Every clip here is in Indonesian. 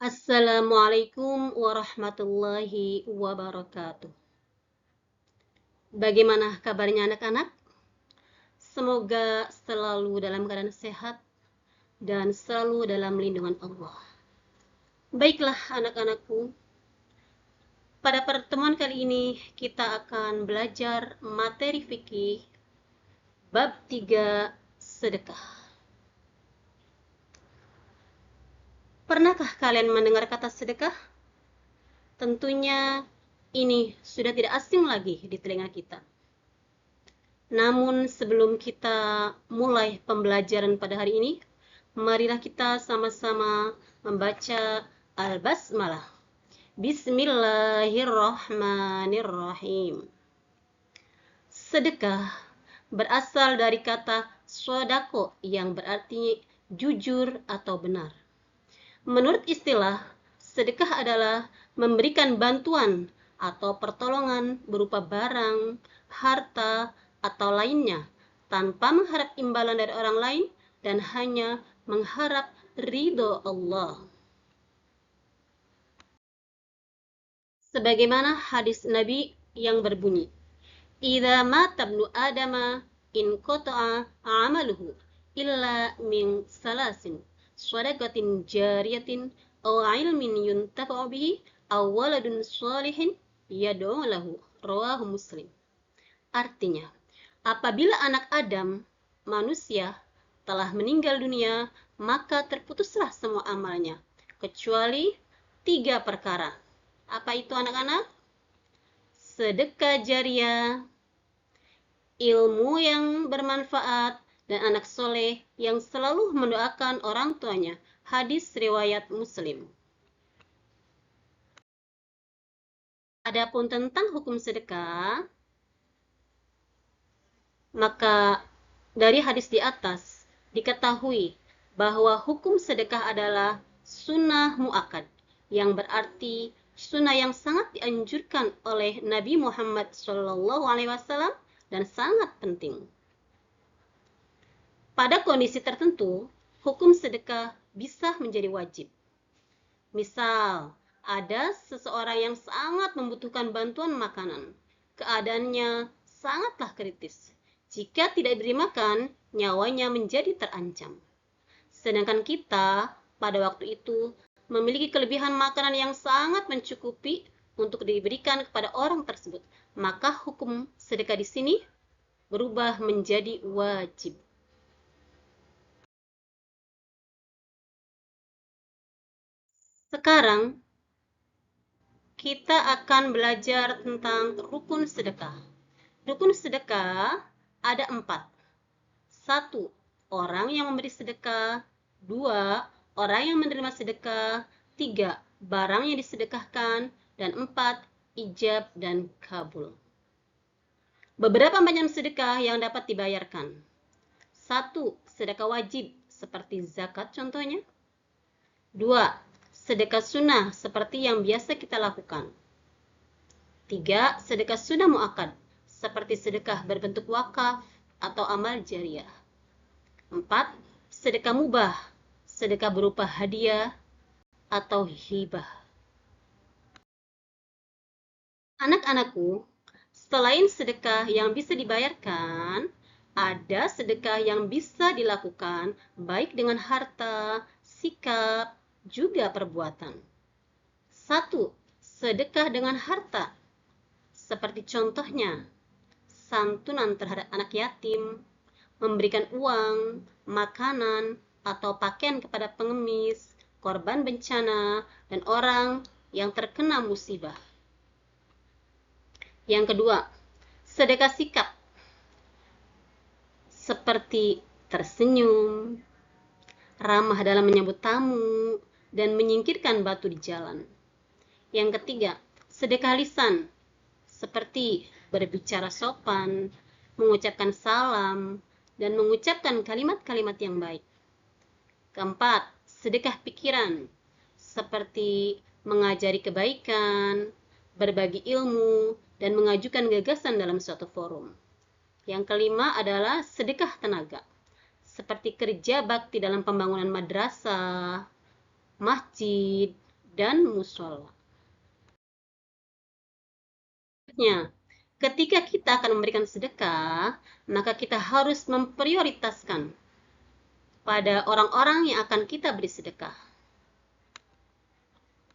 Assalamualaikum warahmatullahi wabarakatuh. Bagaimana kabarnya anak-anak? Semoga selalu dalam keadaan sehat dan selalu dalam lindungan Allah. Baiklah anak-anakku, pada pertemuan kali ini kita akan belajar materi fikih bab 3 sedekah. Pernahkah kalian mendengar kata sedekah? Tentunya ini sudah tidak asing lagi di telinga kita. Namun sebelum kita mulai pembelajaran pada hari ini, marilah kita sama-sama membaca Al-Basmalah. Bismillahirrahmanirrahim. Sedekah berasal dari kata sodako yang berarti jujur atau benar. Menurut istilah, sedekah adalah memberikan bantuan atau pertolongan berupa barang, harta, atau lainnya tanpa mengharap imbalan dari orang lain dan hanya mengharap ridho Allah. Sebagaimana hadis Nabi yang berbunyi, "Idza mata ibnu Adama in qata'a 'amaluhu illa min salasin, shadaqatin jariyatin aw 'ilmin yuntafa'u bihi aw waladun shalihin yad'u lahu." Rawahu Muslim. Artinya, apabila anak Adam, manusia, telah meninggal dunia, maka terputuslah semua amalnya, kecuali 3 perkara. Apa itu anak-anak? Sedekah jariah, ilmu yang bermanfaat, dan anak soleh yang selalu mendoakan orang tuanya. Hadis riwayat Muslim. Adapun tentang hukum sedekah, maka dari hadis di atas diketahui bahwa hukum sedekah adalah sunnah mu'akkad, yang berarti sunnah yang sangat dianjurkan oleh Nabi Muhammad SAW dan sangat penting. Pada kondisi tertentu, hukum sedekah bisa menjadi wajib. Misal, ada seseorang yang sangat membutuhkan bantuan makanan. Keadaannya sangatlah kritis. Jika tidak diberi makan, nyawanya menjadi terancam. Sedangkan kita pada waktu itu memiliki kelebihan makanan yang sangat mencukupi untuk diberikan kepada orang tersebut. Maka hukum sedekah di sini berubah menjadi wajib. Sekarang kita akan belajar tentang rukun sedekah. Rukun sedekah ada 4. 1. Orang yang memberi sedekah. 2. Orang yang menerima sedekah. 3. Barang yang disedekahkan. Dan 4. Ijab dan kabul. Beberapa macam sedekah yang dapat dibayarkan. 1. Sedekah wajib seperti zakat contohnya. 2. Sedekah sunnah seperti yang biasa kita lakukan. 3. Sedekah sunnah mu'akkad seperti sedekah berbentuk wakaf atau amal jariah. 4. Sedekah mubah, sedekah berupa hadiah atau hibah. Anak-anakku, selain sedekah yang bisa dibayarkan, ada sedekah yang bisa dilakukan baik dengan harta, sikap, juga perbuatan. 1. Sedekah dengan harta, seperti contohnya santunan terhadap anak yatim, memberikan uang, makanan, atau pakaian kepada pengemis, korban bencana, dan orang yang terkena musibah. Yang kedua, sedekah sikap, seperti tersenyum, ramah dalam menyambut tamu, dan menyingkirkan batu di jalan. Yang ketiga, sedekah lisan, seperti berbicara sopan, mengucapkan salam, dan mengucapkan kalimat-kalimat yang baik. Keempat, sedekah pikiran, seperti mengajari kebaikan, berbagi ilmu, dan mengajukan gagasan dalam suatu forum. Yang kelima adalah sedekah tenaga, seperti kerja bakti dalam pembangunan madrasah, masjid, dan musola. Ketika kita akan memberikan sedekah, maka kita harus memprioritaskan pada orang-orang yang akan kita beri sedekah.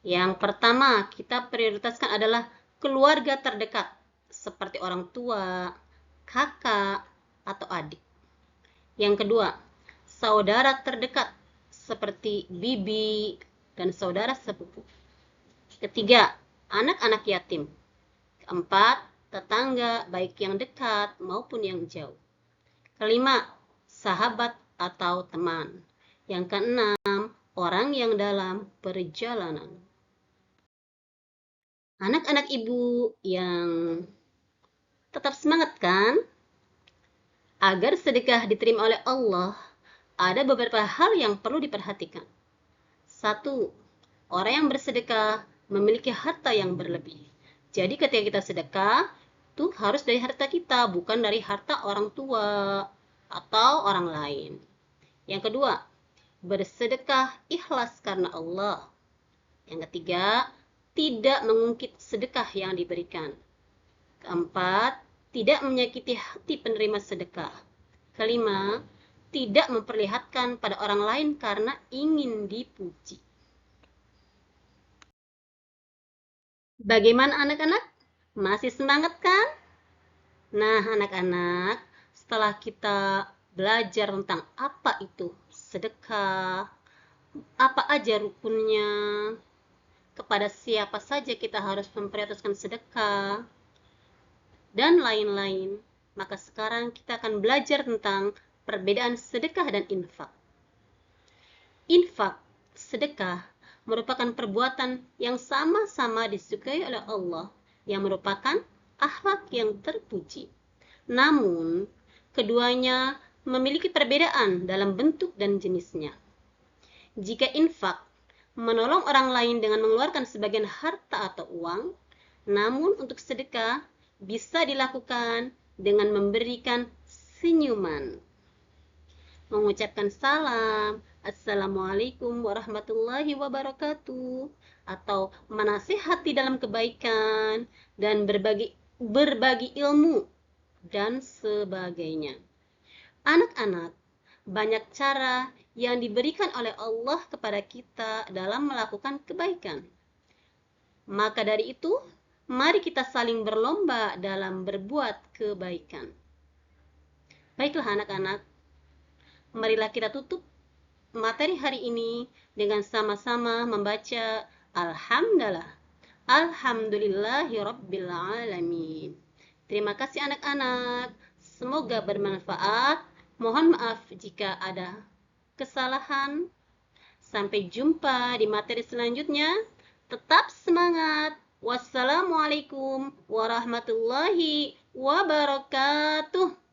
Yang pertama, kita prioritaskan adalah keluarga terdekat, seperti orang tua, kakak, atau adik. Yang kedua, saudara terdekat, seperti bibi dan saudara sepupu. Ketiga, anak-anak yatim. Keempat, tetangga, baik yang dekat maupun yang jauh. Kelima, sahabat atau teman. Yang keenam, orang yang dalam perjalanan. Anak-anak ibu yang tetap semangat kan? Agar sedekah diterima oleh Allah, ada beberapa hal yang perlu diperhatikan. 1. Orang yang bersedekah memiliki harta yang berlebih. Jadi ketika kita sedekah, itu harus dari harta kita, bukan dari harta orang tua atau orang lain. Yang kedua, bersedekah ikhlas karena Allah. Yang ketiga, tidak mengungkit sedekah yang diberikan. Keempat, tidak menyakiti hati penerima sedekah. Kelima, tidak memperlihatkan pada orang lain karena ingin dipuji. Bagaimana anak-anak? Masih semangat kan? Nah, anak-anak, setelah kita belajar tentang apa itu sedekah, apa aja rukunnya, kepada siapa saja kita harus memprioritaskan sedekah, dan lain-lain, maka sekarang kita akan belajar tentang perbedaan sedekah dan infak. Infak, sedekah, merupakan perbuatan yang sama-sama disukai oleh Allah, yang merupakan akhlak yang terpuji. Namun, keduanya memiliki perbedaan dalam bentuk dan jenisnya. Jika infak menolong orang lain dengan mengeluarkan sebagian harta atau uang, namun untuk sedekah bisa dilakukan dengan memberikan senyuman. Mengucapkan salam, Assalamualaikum warahmatullahi wabarakatuh, atau menasihati dalam kebaikan dan berbagi ilmu dan sebagainya. Anak-anak, banyak cara yang diberikan oleh Allah kepada kita dalam melakukan kebaikan. Maka dari itu, mari kita saling berlomba dalam berbuat kebaikan. Baiklah anak-anak, marilah kita tutup materi hari ini dengan sama-sama membaca Alhamdulillah. Alhamdulillahirabbil alamin. Terima kasih anak-anak. Semoga bermanfaat. Mohon maaf jika ada kesalahan. Sampai jumpa di materi selanjutnya. Tetap semangat. Wassalamualaikum warahmatullahi wabarakatuh.